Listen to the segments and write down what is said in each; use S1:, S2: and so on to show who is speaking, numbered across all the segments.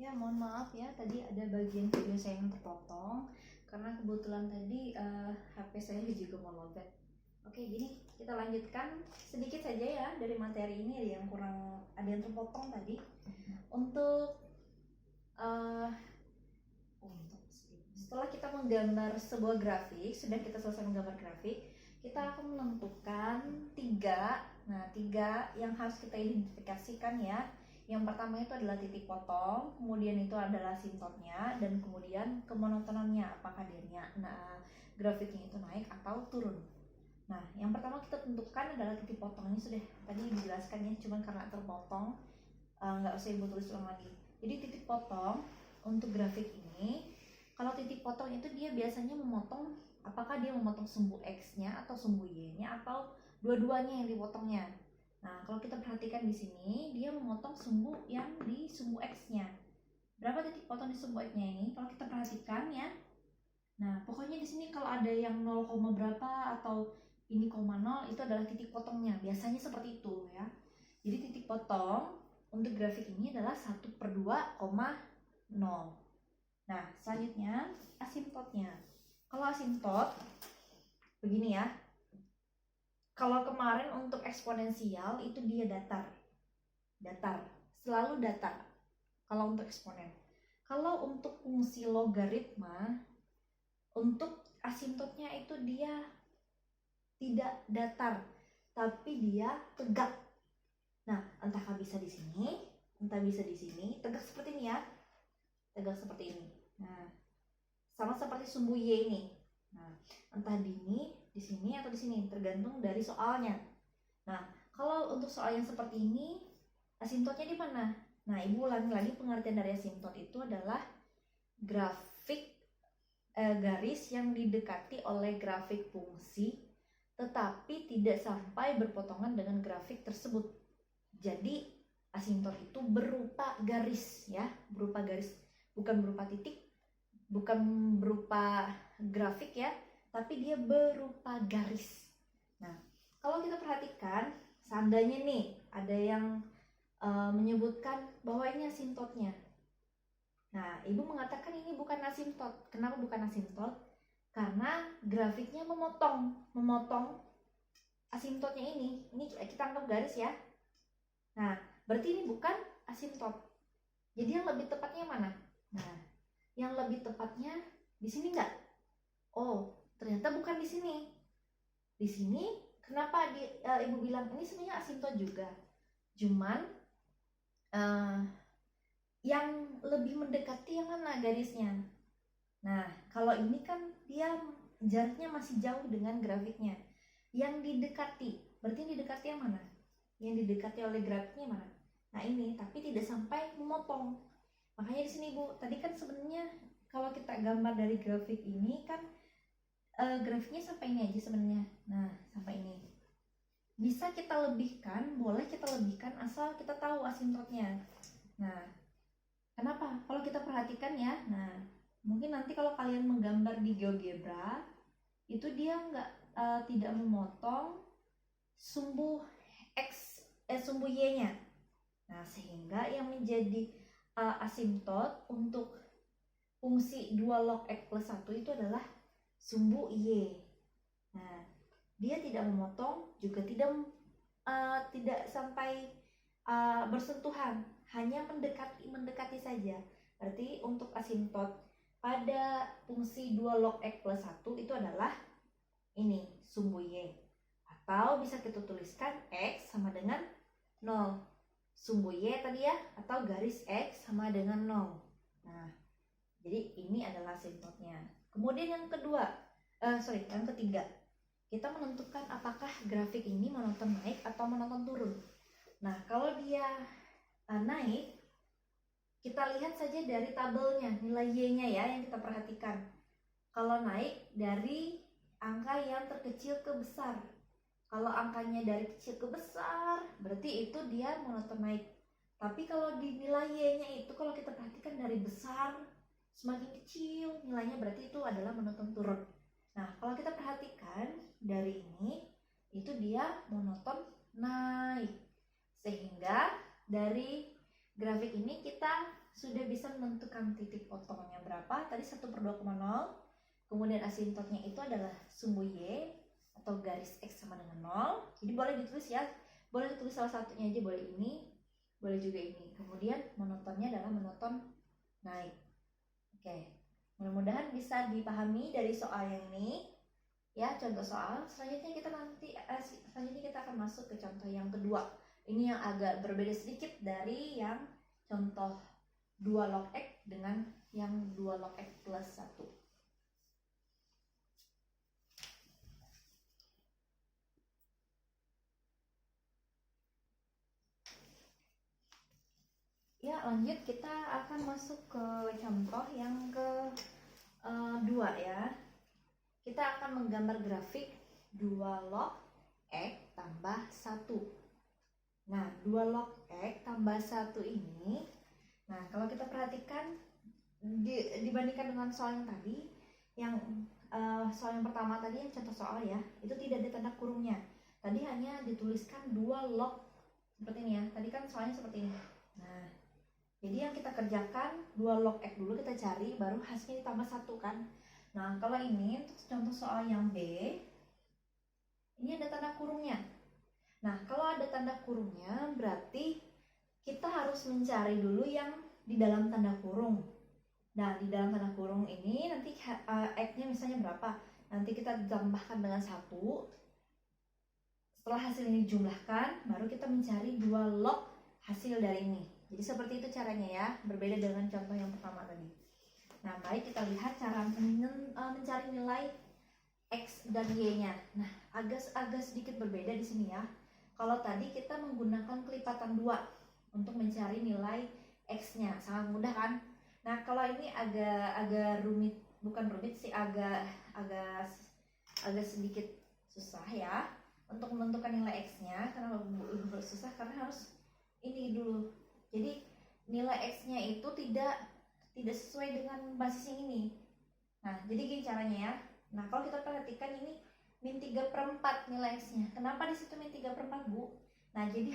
S1: Ya, mohon maaf ya, tadi ada bagian video saya yang terpotong karena kebetulan tadi HP saya juga mau lowbat. Oke, gini, kita lanjutkan sedikit saja ya dari materi ini, ada yang kurang, ada yang terpotong tadi. Untuk setelah kita menggambar sebuah grafik, sudah kita selesai menggambar grafik, kita akan menentukan tiga yang harus kita identifikasikan ya. Yang pertama itu adalah titik potong, kemudian itu adalah asintotnya, dan kemudian kemonotonannya, apakah dia grafiknya itu naik atau turun. Nah, yang pertama kita tentukan adalah titik potong. Ini sudah tadi dijelaskan ya, cuman karena terpotong nggak usah ibu tulis ulang lagi. Jadi titik potong untuk grafik ini, kalau titik potong itu dia biasanya memotong, apakah dia memotong sumbu X-nya atau sumbu Y-nya atau dua-duanya yang dipotongnya. Nah, kalau kita perhatikan di sini, dia memotong sumbu yang di sumbu X-nya. Berapa titik potong di sumbu X-nya ini? Kalau kita perhatikan ya. Nah, pokoknya di sini kalau ada yang 0, berapa atau ini 0, itu adalah titik potongnya. Biasanya seperti itu ya. Jadi titik potong untuk grafik ini adalah 1/2,0. Nah, selanjutnya asintotnya. Kalau asintot begini ya. Kalau kemarin untuk eksponensial itu dia datar, selalu datar. Kalau untuk eksponen, kalau untuk fungsi logaritma, untuk asintotnya itu dia tidak datar, tapi dia tegak. Nah, entah bisa di sini, entah bisa di sini, tegak seperti ini ya, tegak seperti ini. Nah, sama seperti sumbu Y ini. Nah, entah di sini atau di sini, tergantung dari soalnya. Nah, kalau untuk soal yang seperti ini, asintotnya di mana? Nah, ibu ulangi lagi, pengertian dari asintot itu adalah grafik garis yang didekati oleh grafik fungsi, tetapi tidak sampai berpotongan dengan grafik tersebut. Jadi asintot itu berupa garis ya, berupa garis, bukan berupa titik, bukan berupa grafik ya, tapi dia berupa garis. Nah, kalau kita perhatikan, seandainya nih ada yang menyebutkan bahwa ini asintotnya. Nah, ibu mengatakan ini bukan asintot. Kenapa bukan asintot? Karena grafiknya memotong asintotnya ini. Ini kita anggap garis ya. Nah, berarti ini bukan asintot. Jadi yang lebih tepatnya mana? Nah, yang lebih tepatnya di sini enggak? Oh, ternyata bukan di sini. Di sini, kenapa ibu bilang ini sebenarnya asintot juga? Cuman yang lebih mendekati yang mana garisnya? Nah, kalau ini kan dia jaraknya masih jauh dengan grafiknya. Yang didekati, berarti yang didekati yang mana? Yang didekati oleh grafiknya mana? Nah ini, tapi tidak sampai memotong. Makanya di sini Bu, tadi kan sebenarnya kalau kita gambar dari grafik ini kan grafiknya sampai ini aja sebenarnya. Nah, sampai ini. Bisa kita lebihkan, boleh kita lebihkan asal kita tahu asintotnya. Nah, kenapa? Kalau kita perhatikan ya, nah mungkin nanti kalau kalian menggambar di GeoGebra, itu dia tidak memotong sumbu X, sumbu Y-nya. Nah, sehingga yang menjadi asintot untuk fungsi 2 log X plus 1 itu adalah sumbu Y. Nah, dia tidak memotong, juga tidak sampai bersentuhan, hanya mendekati saja. Berarti untuk asintot pada fungsi 2 log X plus 1 itu adalah ini, sumbu Y. Atau bisa kita tuliskan X sama dengan 0. Sumbu Y tadi ya, atau garis X sama dengan 0. Nah, jadi ini adalah asintotnya. Kemudian yang ketiga, kita menentukan apakah grafik ini monoton naik atau monoton turun. Nah, kalau dia naik, kita lihat saja dari tabelnya, nilai Y-nya ya yang kita perhatikan. Kalau naik dari angka yang terkecil ke besar. Kalau angkanya dari kecil ke besar, berarti itu dia monoton naik. Tapi kalau di nilai Y-nya itu, kalau kita perhatikan dari besar semakin kecil nilainya, berarti itu adalah monoton turun. Nah, kalau kita perhatikan dari ini, itu dia monoton naik. Sehingga dari grafik ini kita sudah bisa menentukan titik potongnya berapa. Tadi 1/2,0. Kemudian asintotnya itu adalah sumbu Y atau garis X sama dengan 0. Jadi boleh ditulis ya. Boleh ditulis salah satunya aja, boleh ini, boleh juga ini. Kemudian monotonnya adalah monoton naik. Oke. Mudah-mudahan bisa dipahami dari soal yang ini. Ya, contoh soal. Selanjutnya kita akan masuk ke contoh yang kedua. Ini yang agak berbeda sedikit dari yang contoh 2 log X dengan yang 2 log X plus 1. Ya, lanjut kita akan masuk ke contoh yang kedua ya. Kita akan menggambar grafik 2 log X tambah 1. Nah, 2 log X tambah 1 ini, nah kalau kita perhatikan dibandingkan dengan soal yang tadi, yang soal yang pertama tadi, yang contoh soal ya, itu tidak ada tanda kurungnya. Tadi hanya dituliskan 2 log seperti ini ya. Tadi kan soalnya seperti ini. Nah, jadi yang kita kerjakan 2 log X dulu kita cari, baru hasilnya ditambah 1 kan. Nah, kalau ini untuk contoh soal yang B, ini ada tanda kurungnya. Nah, kalau ada tanda kurungnya berarti kita harus mencari dulu yang di dalam tanda kurung. Nah, di dalam tanda kurung ini nanti X-nya misalnya berapa? Nanti kita tambahkan dengan 1. Setelah hasil ini dijumlahkan, baru kita mencari 2 log hasil dari ini. Jadi seperti itu caranya ya, berbeda dengan contoh yang pertama tadi. Nah, mari kita lihat cara mencari nilai X dan Y-nya. Nah, agak sedikit berbeda di sini ya. Kalau tadi kita menggunakan kelipatan 2 untuk mencari nilai X-nya, sangat mudah kan? Nah, kalau ini agak rumit, bukan rumit sih, agak sedikit susah ya untuk menentukan nilai X-nya. Kenapa susah? Karena harus ini dulu. Jadi nilai X-nya itu tidak sesuai dengan basis yang ini. Nah, jadi gini caranya ya. Nah, kalau kita perhatikan ini min 3/4 nilai X-nya. Kenapa di situ min 3/4, Bu? Nah, jadi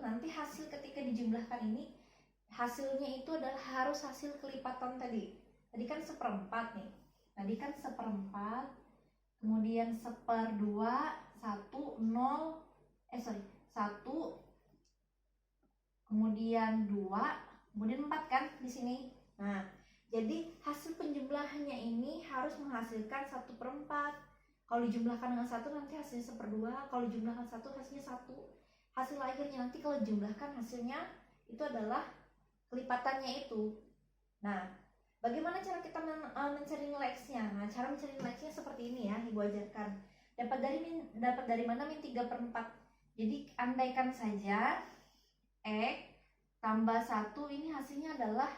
S1: nanti hasil ketika dijumlahkan ini, hasilnya itu adalah harus hasil kelipatan tadi. Tadi kan 1/4 nih. Tadi kan 1/4, kemudian 1/2, 1, kemudian 2, kemudian 4 kan di sini. Nah, jadi hasil penjumlahannya ini harus menghasilkan 1/4. Kalau dijumlahkan dengan 1 nanti hasilnya 1/2. Kalau dijumlahkan 1 hasilnya 1. Hasil akhirnya nanti kalau dijumlahkan hasilnya itu adalah kelipatannya itu. Nah, bagaimana cara kita mencari nilai X-nya? Nah, cara mencari nilai X-nya seperti ini ya, Ibu ajarkan. Dapat dari mana min 3/4? Jadi andaikan saja X tambah 1 ini hasilnya adalah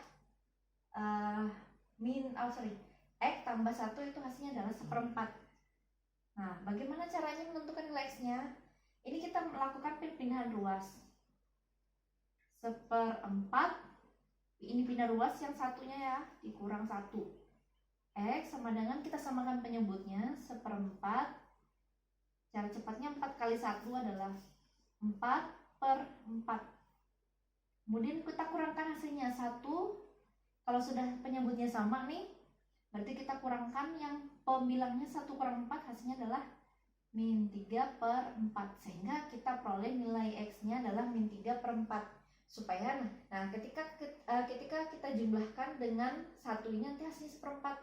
S1: X tambah 1 itu hasilnya adalah 1/4. Nah, bagaimana caranya menentukan nilai X-nya? Ini kita melakukan perpindahan ruas. 1/4, ini pindah ruas, yang satunya ya, dikurang 1. X sama dengan, kita samakan penyebutnya, 1/4. Cara cepatnya 4 kali 1 adalah 4/4. Kemudian kita kurangkan hasilnya 1. Kalau sudah penyebutnya sama nih, berarti kita kurangkan yang pembilangnya 1/4, hasilnya adalah min 3/4. Sehingga kita peroleh nilai X-nya adalah min 3/4. Supaya, nah ketika kita jumlahkan dengan 1 ini nanti hasilnya 1/4.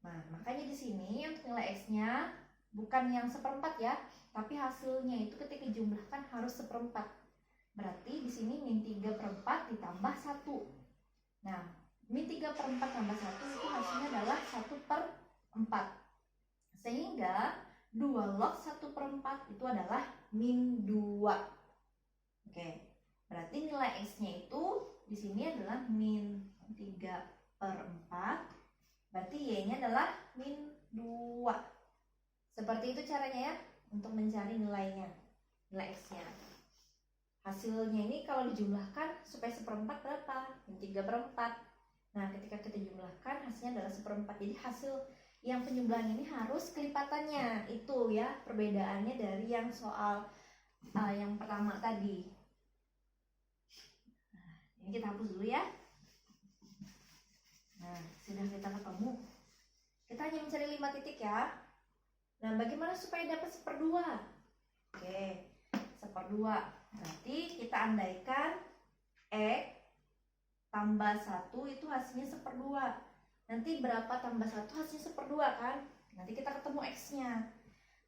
S1: Nah, makanya di sini untuk nilai X-nya bukan yang 1/4 ya, tapi hasilnya itu ketika dijumlahkan harus 1/4. Berarti di sini min 3/4 ditambah 1. Nah, min 3/4 tambah 1 itu hasilnya adalah 1/4. Sehingga 2 log 1/4 itu adalah min 2. Oke. Berarti nilai X-nya itu di sini adalah min 3/4. Berarti Y-nya adalah min 2. Seperti itu caranya ya untuk mencari nilai X-nya. Hasilnya ini kalau dijumlahkan supaya 1/4 berapa? Min 3/4. Nah, ketika kita jumlahkan hasilnya adalah 1/4. Jadi hasil yang penjumlahan ini harus kelipatannya. Itu ya perbedaannya dari yang soal yang pertama tadi. Nah, ini kita hapus dulu ya. Nah, sudah kita ketemu. Kita hanya mencari 5 titik ya. Nah, bagaimana supaya dapat 1/2? Oke, 1/2. Berarti kita andaikan X tambah 1 itu hasilnya 1/2. Nanti berapa tambah 1 hasilnya 1/2 kan? Nanti kita ketemu X-nya.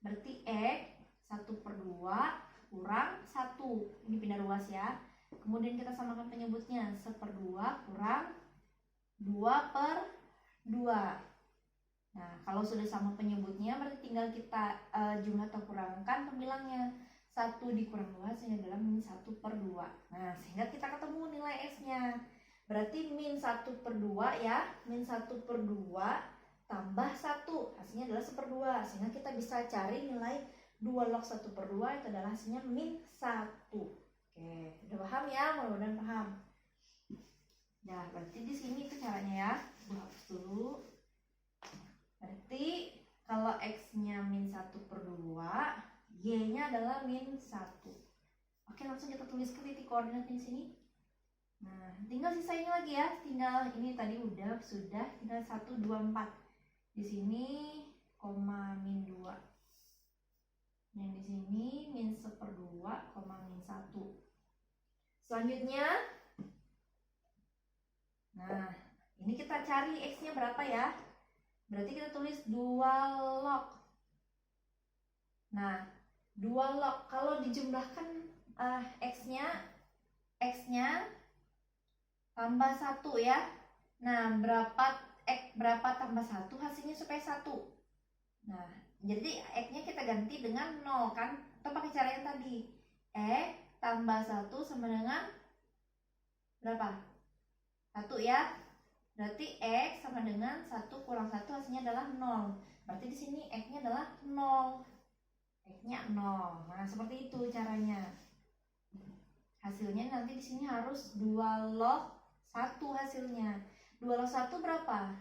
S1: Berarti X 1/2 kurang 1. Ini pindah ruas ya. Kemudian kita samakan penyebutnya. 1/2 kurang 2/2. Nah, kalau sudah sama penyebutnya berarti tinggal kita jumlah atau kurangkan pembilangnya. 1 dikurang 2 sehingga adalah min 1/2. Nah, sehingga kita ketemu nilai S-nya. Berarti min 1/2 ya. Min 1/2 tambah 1. Hasilnya adalah 1/2. Sehingga kita bisa cari nilai 2 log 1/2 itu adalah hasilnya min 1. Oke, udah paham ya? Mudah-mudahan paham. Nah, berarti di sini itu caranya ya. Gue hapus dulu. Berarti kalau X-nya min 1/2, Y-nya adalah min 1. Oke, langsung kita tulis ke titik koordinatnya di sini. Nah, tinggal sisanya lagi ya. Tinggal ini tadi sudah tinggal 1, 2, 4. Di sini koma min 2. Yang di sini min 1/2 koma min 1. Selanjutnya, nah, ini kita cari X-nya berapa ya? Berarti kita tulis 2 log. Nah, 2 log kalau dijumlahkan X-nya tambah 1 ya. Nah, berapa tambah 1 hasilnya supaya 1. Nah, jadi X-nya kita ganti dengan 0 kan? Atau pakai cara yang tadi. X tambah 1 sama dengan berapa? 1 ya. Berarti X sama dengan 1 kurang 1 hasilnya adalah 0. Berarti di sini X-nya adalah 0. X-nya 0. Nah, seperti itu caranya. Hasilnya nanti di sini harus 2 log 1 hasilnya. 2 log 1 berapa?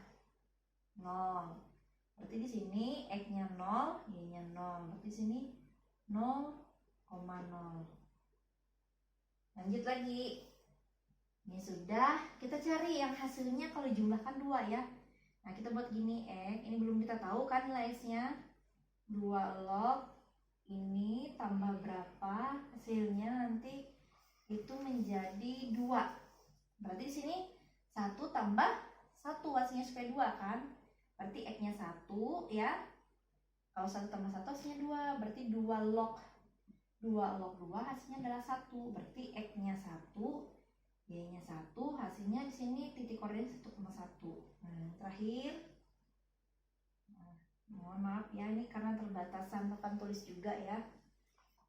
S1: 0. Berarti di sini X-nya 0, Y-nya 0. Berarti di sini 0,0. Lanjut lagi. Ini sudah, kita cari yang hasilnya kalau jumlahkan 2 ya. Nah, kita buat gini, X, ini belum kita tahu kan nilai S-nya. 2 log ini tambah berapa, hasilnya nanti itu menjadi 2. Berarti di sini 1 tambah 1 hasilnya supaya 2 kan. Berarti X-nya 1 ya. Kalau 1 tambah 1 hasilnya 2, berarti 2 log 2 hasilnya adalah 1. Berarti X-nya 1, Y-nya 1, hasilnya di sini titik koordinat 1,1. Nah, terakhir. Nah, mohon maaf ya, ini karena terbatasan papan tulis juga ya.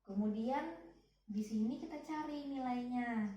S1: Kemudian di sini kita cari nilainya.